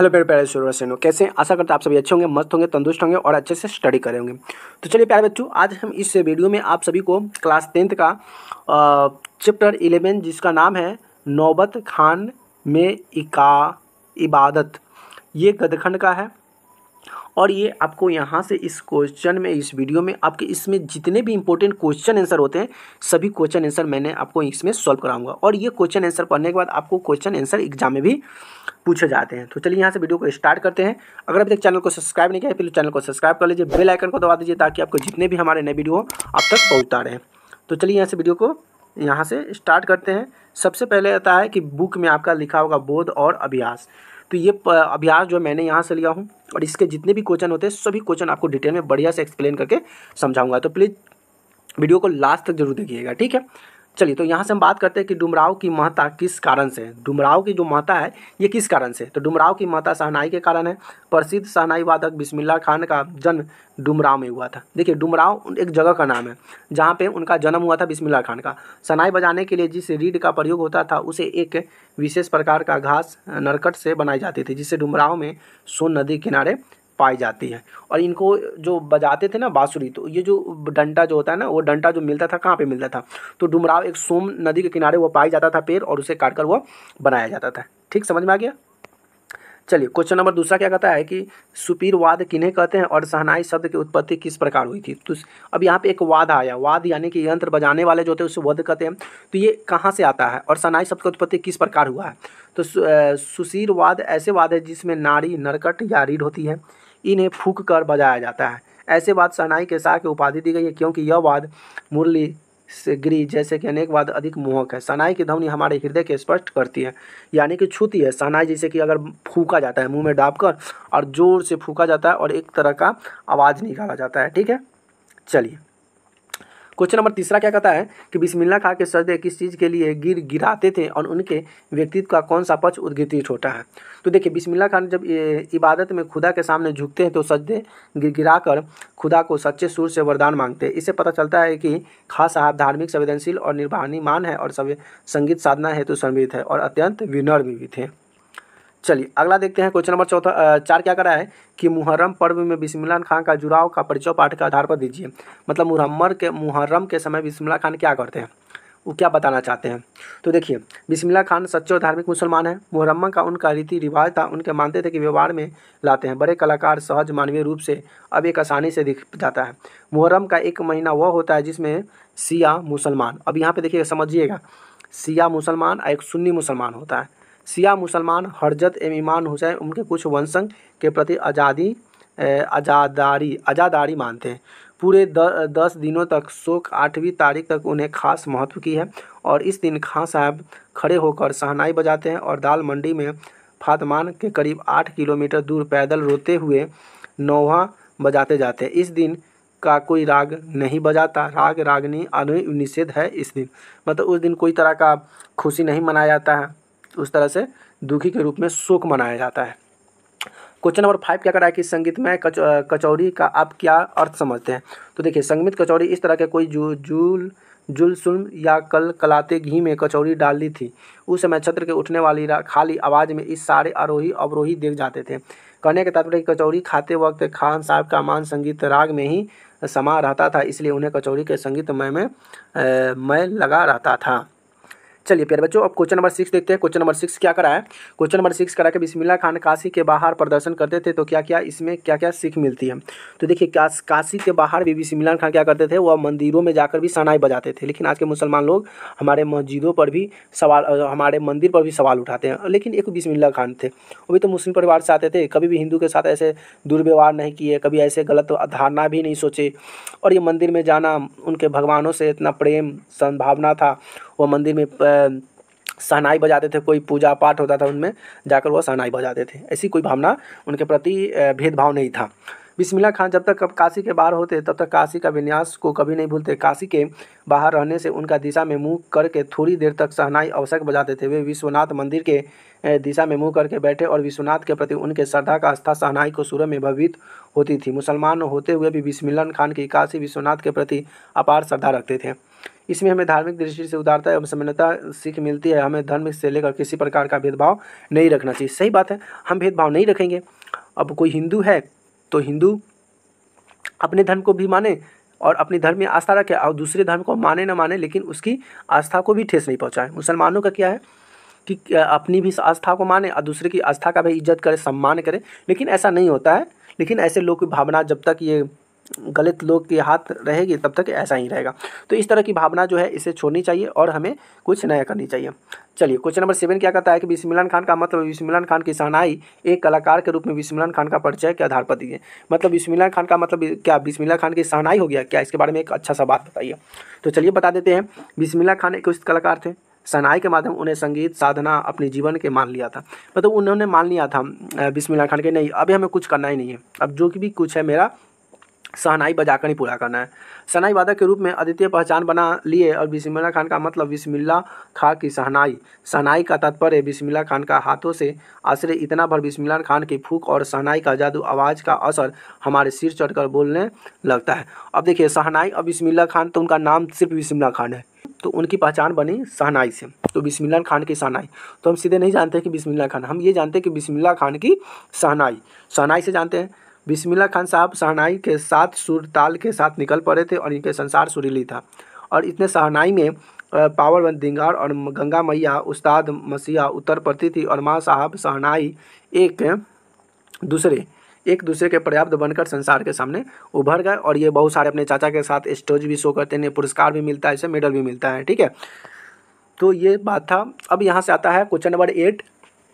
Hello प्यारे प्यारे students, कैसे हैं? आशा करते हैं आप सभी अच्छे होंगे, मस्त होंगे, तंदुरुस्त होंगे और अच्छे से स्टडी करे होंगे। तो चलिए प्यारे बच्चों, आज हम इस वीडियो में आप सभी को क्लास 10th का चैप्टर 11 जिसका नाम है नौबत खान में इबादत, ये गदखंड का है। और ये आपको यहाँ से इस क्वेश्चन में, इस वीडियो में आपके इसमें जितने भी इंपॉर्टेंट क्वेश्चन आंसर होते हैं सभी क्वेश्चन आंसर मैंने आपको इसमें सॉल्व कराऊंगा। और ये क्वेश्चन आंसर पढ़ने के बाद आपको क्वेश्चन आंसर एग्जाम में भी पूछे जाते हैं। तो चलिए यहाँ से वीडियो को स्टार्ट करते हैं। अगर अभी तक चैनल को सब्सक्राइब नहीं किया है तो चैनल को सब्सक्राइब कर लीजिए, बेल आइकन को दबा दीजिए ताकि आपको जितने भी हमारे नए वीडियो आप तक पहुँचता रहे। तो चलिए यहाँ से वीडियो को यहाँ से स्टार्ट करते हैं। सबसे पहले आता है कि बुक में आपका लिखा होगा बोध और अभ्यास। तो ये अभ्यास जो मैंने यहाँ से लिया हूँ और इसके जितने भी क्वेश्चन होते हैं सभी क्वेश्चन आपको डिटेल में बढ़िया से एक्सप्लेन करके समझाऊंगा। तो प्लीज़ वीडियो को लास्ट तक जरूर देखिएगा, ठीक है। चलिए तो यहाँ से हम बात करते हैं कि डुमराव की महत्ता किस कारण से है। डुमराव की जो महत्ता है ये किस कारण से? तो डुमराव की महत्ता शहनाई के कारण है। प्रसिद्ध शहनाई वादक बिस्मिल्लाह खान का जन्म डुमराव में हुआ था। देखिए डुमराव एक जगह का नाम है जहाँ पे उनका जन्म हुआ था बिस्मिल्लाह खान का। शहनाई बजाने के लिए जिस रीड का प्रयोग होता था उसे एक विशेष प्रकार का घास नरकट से बनाई जाती थी, जिससे डुमराव में सोन नदी किनारे पाई जाती है। और इनको जो बजाते थे ना बांसुरी, तो ये जो डंटा जो होता है ना, वो डंटा जो मिलता था कहाँ पे मिलता था? तो डुमराव एक सोम नदी के किनारे वो पाई जाता था पेड़, और उसे काटकर वो बनाया जाता था। ठीक, समझ में आ गया। चलिए क्वेश्चन नंबर दूसरा क्या कहता है कि सुपीर वाद किन्हें कहते हैं और शहनाई शब्द की उत्पत्ति किस प्रकार हुई थी। तो अब यहाँ पे एक वाद आया, वाद यानी कि यंत्र बजाने वाले जो होते हैं उसे वाद कहते हैं। तो ये कहाँ से आता है और शहनाई शब्द की उत्पत्ति किस प्रकार हुआ है? तो सुशीर वाद ऐसे वाद है जिसमें नाड़ी नरकट या रीढ़ होती है, इन्हें फूंक कर बजाया जाता है। ऐसे वाद शहनाई के शाह की उपाधि दी गई है क्योंकि यह वाद मुरली से गिरी जैसे कि अनेक वाद अधिक मोहक है। शहनाई की ध्वनि हमारे हृदय के स्पष्ट करती है, यानी कि छूती है। शहनाई जैसे कि अगर फूंका जाता है मुंह में डालकर और जोर से फूंका जाता है और एक तरह का आवाज़ निकाला जाता है, ठीक है। चलिए क्वेश्चन नंबर तीसरा क्या कहता है कि बिस्मिल्लाह खां के सजदे किस चीज़ के लिए गिराते थे और उनके व्यक्तित्व का कौन सा पक्ष उद्घाटित होता है? तो देखिए बिस्मिल्लाह खान जब इबादत में खुदा के सामने झुकते हैं तो सजदे गिराकर खुदा को सच्चे सुर से वरदान मांगते हैं। इससे पता चलता है कि खां साहब धार्मिक, संवेदनशील और निर्वाणीमान है और संगीत साधना हेतु समर्पित है और अत्यंत विनम्र भी थे। चलिए अगला देखते हैं। क्वेश्चन नंबर 4 क्या कर रहा है कि मुहर्रम पर्व में बिस्मिल्लाह खान का जुड़ाव का परिचय पाठ के आधार पर दीजिए। मतलब मुहर्रम के समय बिस्मिल्लाह खान क्या करते हैं, वो क्या बताना चाहते हैं? तो देखिए बिस्मिल्लाह खान सच्चे और धार्मिक मुसलमान हैं। मुहर्रम का उनका रीति रिवाज था, उनके मानते थे कि व्यवहार में लाते हैं। बड़े कलाकार सहज मानवीय रूप से अब एक आसानी से दिख जाता है। मुहर्रम का एक महीना वह होता है जिसमें शिया मुसलमान, अब यहाँ पे देखिए समझिएगा, शिया मुसलमान और एक सुन्नी मुसलमान होता है। शिया मुसलमान हरजत एवं इमाम हुसैन उनके कुछ वंशज के प्रति आज़ादारी मानते हैं। पूरे 10 दिनों तक शोक 8वीं तारीख तक उन्हें खास महत्व की है और इस दिन खां साहब खड़े होकर शहनाई बजाते हैं और दाल मंडी में फातमान के करीब 8 किलोमीटर दूर पैदल रोते हुए नौहा बजाते जाते हैं। इस दिन का कोई राग नहीं बजाता, राग रागनी निषेध है इस दिन। मतलब उस दिन कोई तरह का खुशी नहीं मनाया जाता है, उस तरह से दुखी के रूप में शोक मनाया जाता है। क्वेश्चन नंबर 5 क्या कर रहा है कि संगीतमय कचौरी का आप क्या अर्थ समझते हैं? तो देखिए संगीत कचौरी इस तरह के कोई जुलसुल या कलाते घी में कचौरी डाल दी थी। उस समय छत्र के उठने वाली खाली आवाज़ में इस सारे आरोही अवरोही देख जाते थे। कहने के तात्पर्य कचौरी खाते वक्त खान साहब का मान संगीत राग में ही समा रहता था, इसलिए उन्हें कचौरी के संगीतमय में मैं लगा रहता था। चलिए प्यारे बच्चों अब क्वेश्चन नंबर 6 देखते हैं। क्वेश्चन नंबर 6 क्या करा है? क्वेश्चन नंबर 6 करा कि बिस्मिल्लाह खान काशी के बाहर प्रदर्शन करते थे तो क्या क्या इसमें क्या क्या सीख मिलती है? तो देखिए काशी के बाहर भी बिस्मिल्लाह खान क्या करते थे, वह मंदिरों में जाकर भी शहनाई बजाते थे। लेकिन आज के मुसलमान लोग हमारे मस्जिदों पर भी सवाल, हमारे मंदिर पर भी सवाल उठाते हैं। लेकिन एक बिस्मिल्लाह खान थे, वो भी तो मुस्लिम परिवार से आते थे, कभी भी हिंदू के साथ ऐसे दुर्व्यवहार नहीं किए, कभी ऐसे गलत धारणा भी नहीं सोचे। और ये मंदिर में जाना, उनके भगवानों से इतना प्रेम संभावना था, वह मंदिर में शहनाई बजाते थे। कोई पूजा पाठ होता था उनमें जाकर वह शहनाई बजाते थे। ऐसी कोई भावना उनके प्रति भेदभाव नहीं था। बिस्मिल्लाह खान जब तक काशी के बाहर होते तब तक काशी का विन्यास को कभी नहीं भूलते। काशी के बाहर रहने से उनका दिशा में मुँह करके थोड़ी देर तक शहनाई अवश्य बजाते थे। वे विश्वनाथ मंदिर के दिशा में मुँह करके बैठे और विश्वनाथ के प्रति उनके श्रद्धा का आस्था शहनाई को सुर में भवित होती थी। मुसलमान होते हुए भी बिस्मिल्लाह खान की काशी विश्वनाथ के प्रति अपार श्रद्धा रखते थे। इसमें हमें धार्मिक दृष्टि से उदारता एवं समानता सीख मिलती है। हमें धर्म से लेकर किसी प्रकार का भेदभाव नहीं रखना चाहिए। सही बात है, हम भेदभाव नहीं रखेंगे। अब कोई हिंदू है तो हिंदू अपने धर्म को भी माने और अपने धर्म में आस्था रखे, और दूसरे धर्म को माने ना माने लेकिन उसकी आस्था को भी ठेस नहीं पहुँचाए। मुसलमानों का क्या है कि अपनी भी आस्था को माने और दूसरे की आस्था का भी इज्जत करे, सम्मान करे, लेकिन ऐसा नहीं होता है। लेकिन ऐसे लोग की भावना जब तक ये गलत लोग के हाथ रहेगी तब तक ऐसा ही रहेगा। तो इस तरह की भावना जो है इसे छोड़नी चाहिए और हमें कुछ नया करनी चाहिए। चलिए क्वेश्चन नंबर 7 क्या कहता है कि बिस्मिल्लाह खान का मतलब बिस्मिल्लाह खान की शहनाई एक कलाकार के रूप में बिस्मिल्लाह खान का परिचय के आधार पर दीजिए। मतलब बिस्मिल्लाह खान का मतलब क्या बिस्मिल्लाह खान की शहनाई हो गया क्या? इसके बारे में एक अच्छा सा बात बताइए। तो चलिए बता देते हैं। बिस्मिल्लाह खान एक उस कलाकार थे, शहनाई के माध्यम उन्हें संगीत साधना अपने जीवन के मान लिया था। मतलब उन्होंने मान लिया था बिस्मिल्लाह खान के, नहीं अभी हमें कुछ करना ही नहीं है, अब जो भी कुछ है मेरा शहनाई बजाकर ही पूरा करना है। शहनाई वादक के रूप में अद्वितीय पहचान बना लिए और बिस्मिल्लाह खान का मतलब बिस्मिल्लाह खां की शहनाई। शहनाई का तात्पर्य बिस्मिल्लाह खान का हाथों से आश्रय इतना भर बिस्मिल्लाह खान की फूंक और शहनाई का जादू आवाज़ का असर हमारे सिर चढ़कर बोलने लगता है। अब देखिए शहनाई और बिस्मिल्लाह खान, तो उनका नाम सिर्फ बिस्मिल्लाह खान है, तो उनकी पहचान बनी शहनाई से। तो बिस्मिल्लाह खान की शहनाई, तो हम सीधे नहीं जानते कि बिस्मिल्लाह खान, हम ये जानते हैं कि बिस्मिल्लाह खान की शहनाई, शहनाई से जानते हैं। बिस्मिल्लाह खान साहब शहनाई के साथ सुर ताल के साथ निकल पड़े थे और इनके संसार सुरीली था। और इतने शहनाई में पावर दिंगार और गंगा मैया उस्ताद मसीहा उतर पड़ती थी और माँ साहब शहनाई एक दूसरे के पर्याप्त बनकर संसार के सामने उभर गए। और ये बहुत सारे अपने चाचा के साथ स्टेज भी शो करते हैं, पुरस्कार भी मिलता है, इसे मेडल भी मिलता है। ठीक है, तो ये बात था। अब यहाँ से आता है क्वेश्चन नंबर 8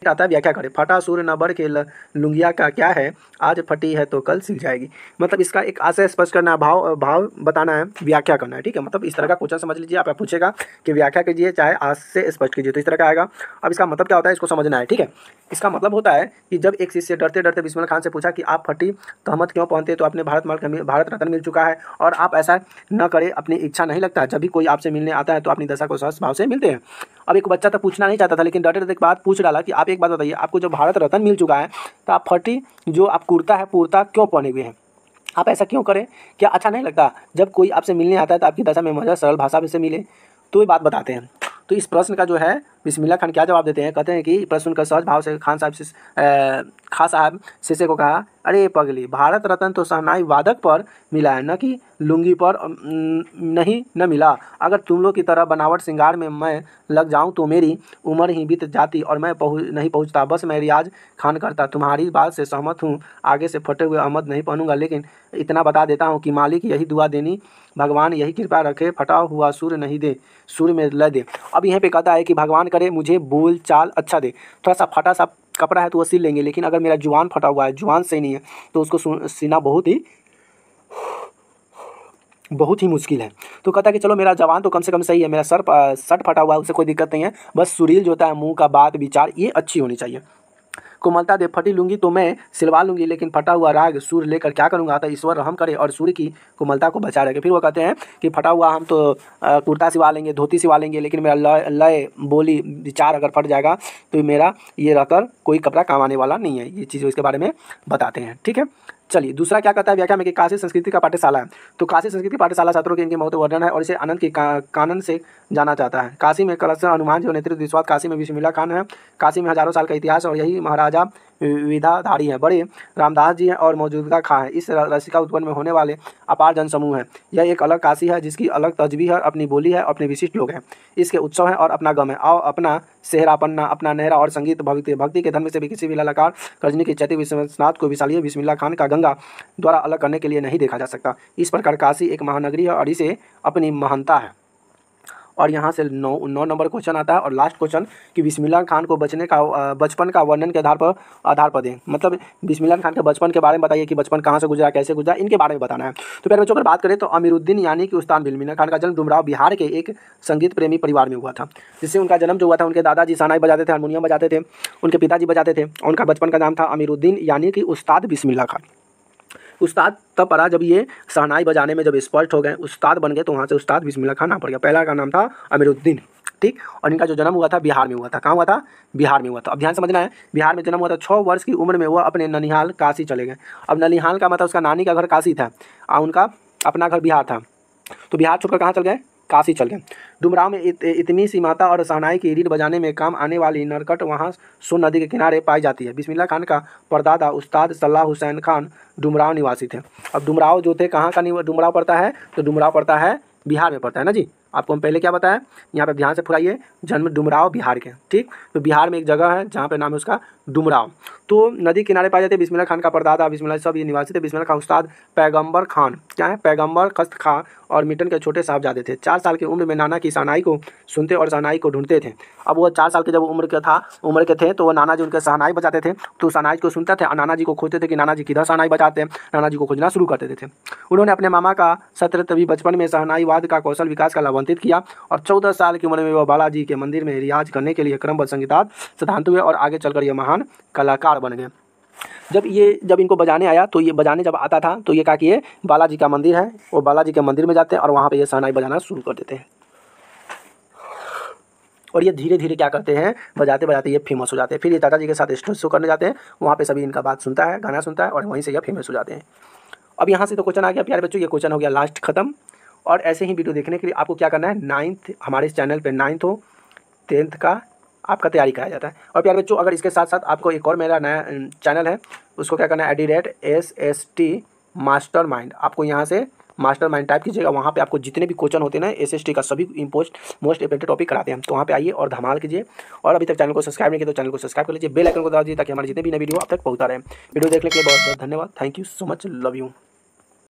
आता है व्याख्या करें। फटा सूर्य न बढ़ के लुंगिया का क्या है, आज फटी है तो कल सिल जाएगी। मतलब इसका एक आशय स्पष्ट करना है, भाव बताना है, व्याख्या करना है। ठीक है, मतलब इस तरह का क्वेश्चन समझ लीजिए। आप पूछेगा कि व्याख्या कीजिए चाहे आशय स्पष्ट कीजिए, तो इस तरह का आएगा। अब इसका मतलब क्या होता है इसको समझना है। ठीक है, इसका मतलब होता है कि जब एक शिष्य डरते डरते बिस्मिल्लाह खान से पूछा कि आप फटी तहमत क्यों पहनते, तो अपने भारत रत्न मिल चुका है और आप ऐसा न करें, अपनी इच्छा नहीं लगता। जब भी कोई आपसे मिलने आता है तो अपनी दशा को सहज भाव से मिलते हैं। अब एक बच्चा तो पूछना नहीं चाहता था, लेकिन डरते डरते एक बात पूछ डाला कि आप एक बात बताइए, आपको जब भारत रत्न मिल चुका है तो आप फटी जो आप कुर्ता है पूर्ता क्यों पहने हुए हैं, आप ऐसा क्यों करें? क्या अच्छा नहीं लगता जब कोई आपसे मिलने आता है तो आपकी दशा में मजा सरल भाषा से मिले? तो ये बात बताते हैं। तो इस प्रश्न का जो है बिस्मिल्लाह खान क्या जवाब देते हैं, कहते हैं कि प्रश्न का सहज भाव से खां साहब शिष्य को कहा, अरे पगली, भारत रत्न तो शहनाई वादक पर मिला है, न कि लुंगी पर नहीं न मिला। अगर तुम लोग की तरह बनावट श्रृंगार में मैं लग जाऊं तो मेरी उम्र ही बीत जाती और मैं नहीं पहुंचता। बस मैं रियाज खान करता। तुम्हारी बात से सहमत हूँ, आगे से फटे हुए अहमद नहीं पहनूंगा, लेकिन इतना बता देता हूँ कि मालिक यही दुआ देनी, भगवान यही कृपा रखे, फटा हुआ सूर्य नहीं दे, सूर्य में लय दे। अब यहाँ पे कहता है कि भगवान करे मुझे बोल चाल अच्छा दे। थोड़ा सा फटा सा कपड़ा है तो वो सिल लेंगे, लेकिन अगर मेरा जुबान फटा हुआ है, जुबान सही नहीं है, तो उसको सीना बहुत ही मुश्किल है। तो कहता है कि चलो मेरा जवान तो कम से कम सही है, मेरा शर्ट फटा हुआ है, उससे कोई दिक्कत नहीं है, बस सुरील जो होता है मुंह का बात विचार ये अच्छी होनी चाहिए। कोमलता दे, फटी लूंगी तो मैं सिलवा लूंगी, लेकिन फटा हुआ राग सूर्य लेकर क्या करूंगा। तो ईश्वर रहम करे और सूर्य की कोमलता को बचा रखे। फिर वो कहते हैं कि फटा हुआ हम तो कुर्ता सिवा लेंगे, धोती सिवा लेंगे, लेकिन मेरा लय बोली विचार अगर फट जाएगा तो मेरा ये रहकर कोई कपड़ा काम आने वाला नहीं है। ये चीज़ इसके बारे में बताते हैं। ठीक है, चलिए दूसरा क्या कहता है व्याख्या में कि काशी संस्कृति का पाठशाला है। तो काशी संस्कृति पाठशाला छात्रों के इनके महत्व वर्णन है और इसे आनंद की कानन से जाना जाता है। काशी में कलश हनुमान जी और नेतृत्व विश्वास, काशी में बिस्मिल्लाह खान है, काशी में हजारों साल का इतिहास और यही महाराजा विधाधारी हैं, बड़े रामदास जी हैं और मौजूदा खां है। इस रसिका उत्पन्न में होने वाले अपार जन समूह है। यह एक अलग काशी है जिसकी अलग तजबी है, अपनी बोली है, अपने विशिष्ट लोग हैं, इसके उत्सव है और अपना गम है। आओ अपना सेहरा पन्ना, अपना नहरा और संगीत भक्ति के धर्म से भी किसी भी ललकार रजनी की चैती विश्वनाथ को विशालिए बिस्मिल्लाह खान का गंगा द्वारा अलग करने के लिए नहीं देखा जा सकता। इस प्रकार काशी एक महानगरी है और इसे अपनी महानता है। और यहाँ से 9 नंबर क्वेश्चन आता है और लास्ट क्वेश्चन कि बिस्मिल्लाह खान को बचपन का वर्णन के आधार पर दें। मतलब बिस्मिल्लाह खान के बचपन के बारे में बताइए कि बचपन कहाँ से गुजरा, कैसे गुजरा, इनके बारे में बताना है। तो प्यारे बच्चों अगर बात करें तो अमीरुद्दीन यानी कि उस्ताद बिस्मिल्लाह खान का जन्म डुमराव बिहार के एक संगीत प्रेमी परिवार में हुआ था। जिससे उनका जन्म जो हुआ था, उनके दादाजी शहनाई बजाते थे, हारमोनियम बजाते थे, उनके पिताजी बजाते थे। उनका बचपन का नाम था अमीरुद्दीन यानी कि उस्ताद बिस्मिल्लाह खान। उस्ताद तब पड़ा जब ये शहनाई बजाने में जब एक्सपर्ट हो गए, उस्ताद बन गए, तो वहाँ से उस्ताद बिस्मिल्लाह खान नाम पड़ गया। पहला का नाम था अमीरुद्दीन। ठीक, और इनका जो जन्म हुआ था बिहार में हुआ था। कहाँ हुआ था? बिहार में हुआ था। अब ध्यान समझना है, बिहार में जन्म हुआ था। 6 वर्ष की उम्र में वह अपने ननिहाल काशी चले गए। अब ननिहाल का मतलब उसका नानी का घर काशी था और उनका अपना घर बिहार था। तो बिहार छोड़कर कहाँ चल गए? काशी चल गए। डुमरांव में इतनी सी माता और शहनाई की रीड बजाने में काम आने वाली नरकट वहाँ सोन नदी के किनारे पाई जाती है। बिस्मिल्लाह खान का परदादा उस्ताद सलाह हुसैन खान डुमरांव निवासी थे। अब डुमरांव जो थे कहाँ का डुमरांव पड़ता है, तो डुमरांव पड़ता है बिहार में पड़ता है ना जी। आपको हम पहले क्या बताया, यहाँ पे ध्यान से फुराइए, जन्म डुमरांव बिहार के, ठीक। तो बिहार में एक जगह है जहाँ पे नाम है उसका डुमरांव। तो नदी किनारे पाए जाते। बिस्मिल्लाह खान का परदादा, बिस्मिल्लाह सब ये निवासी थे। बिस्मिल्लाह खान उस्ताद पैगंबर खान, क्या है, पैगंबर खस्त खां और मिटन के छोटे साहबजादे थे। 4 साल की उम्र में नाना की शहनाई को सुनते और शहनाई को ढूंढते थे। अब वो 4 साल के जब उम्र के थे तो वो नाना जी उनके शहनाई बजाते थे, तो शहनाई को सुनते थे और नाना जी को खोजते थे कि नाना जी किधर शहनाई बजाते हैं। नाना जी को खोजना शुरू कर देते थे। उन्होंने अपने मामा का सत्र तभी बचपन में शहनाई वाद का कौशल विकास का लाभान्वित किया और 14 साल की उम्र में वह बालाजी के मंदिर में रियाज करने के लिए क्रमबद्ध संगीतार्थ सिद्धांत हुए और आगे चलकर ये महान कलाकार बन गए। जब इनको बजाने आया तो ये बजाने जब आता था तो ये कहा कि ये बालाजी का मंदिर है, वो बालाजी के मंदिर में जाते हैं और वहाँ पे ये शहनाई बजाना शुरू कर देते हैं। और ये धीरे धीरे क्या करते हैं, बजाते बजाते ये फेमस हो जाते हैं। फिर ये चाचा जी के साथ स्टेज शो करने जाते हैं, वहाँ पे सभी इनका बात सुनता है, गाना सुनता है और वहीं से ये फेमस हो जाते हैं। अब यहाँ से तो क्वेश्चन आ गया प्यारे बच्चों, ये क्वेश्चन हो गया लास्ट खत्म। और ऐसे ही वीडियो देखने के लिए आपको क्या करना है, 9th हमारे इस चैनल पे 9th हो 10th का आपका तैयारी कराया जाता है। और प्यारे बच्चों अगर इसके साथ साथ आपको एक और मेरा नया चैनल है, उसको क्या करना है, @SST मास्टरमाइंड, आपको यहाँ से मास्टरमाइंड टाइप कीजिएगा। वहाँ पे आपको जितने भी क्वेश्चन होते हैं ना SST का सभी मोस्ट इंपोर्टेंट टॉपिक कराते हैं। तो वहाँ पे आइए और धमाल कीजिए। और अभी तक चैनल को सब्सक्राइब नहीं किया तो चैनल को सब्सक्राइब कर लीजिए, बेल आइकन को दबा दीजिए ताकि हमारे जितने भी नए वीडियो आप तक पहुँचता रहे। वीडियो देखने के लिए बहुत बहुत धन्यवाद। Thank you so much, love you.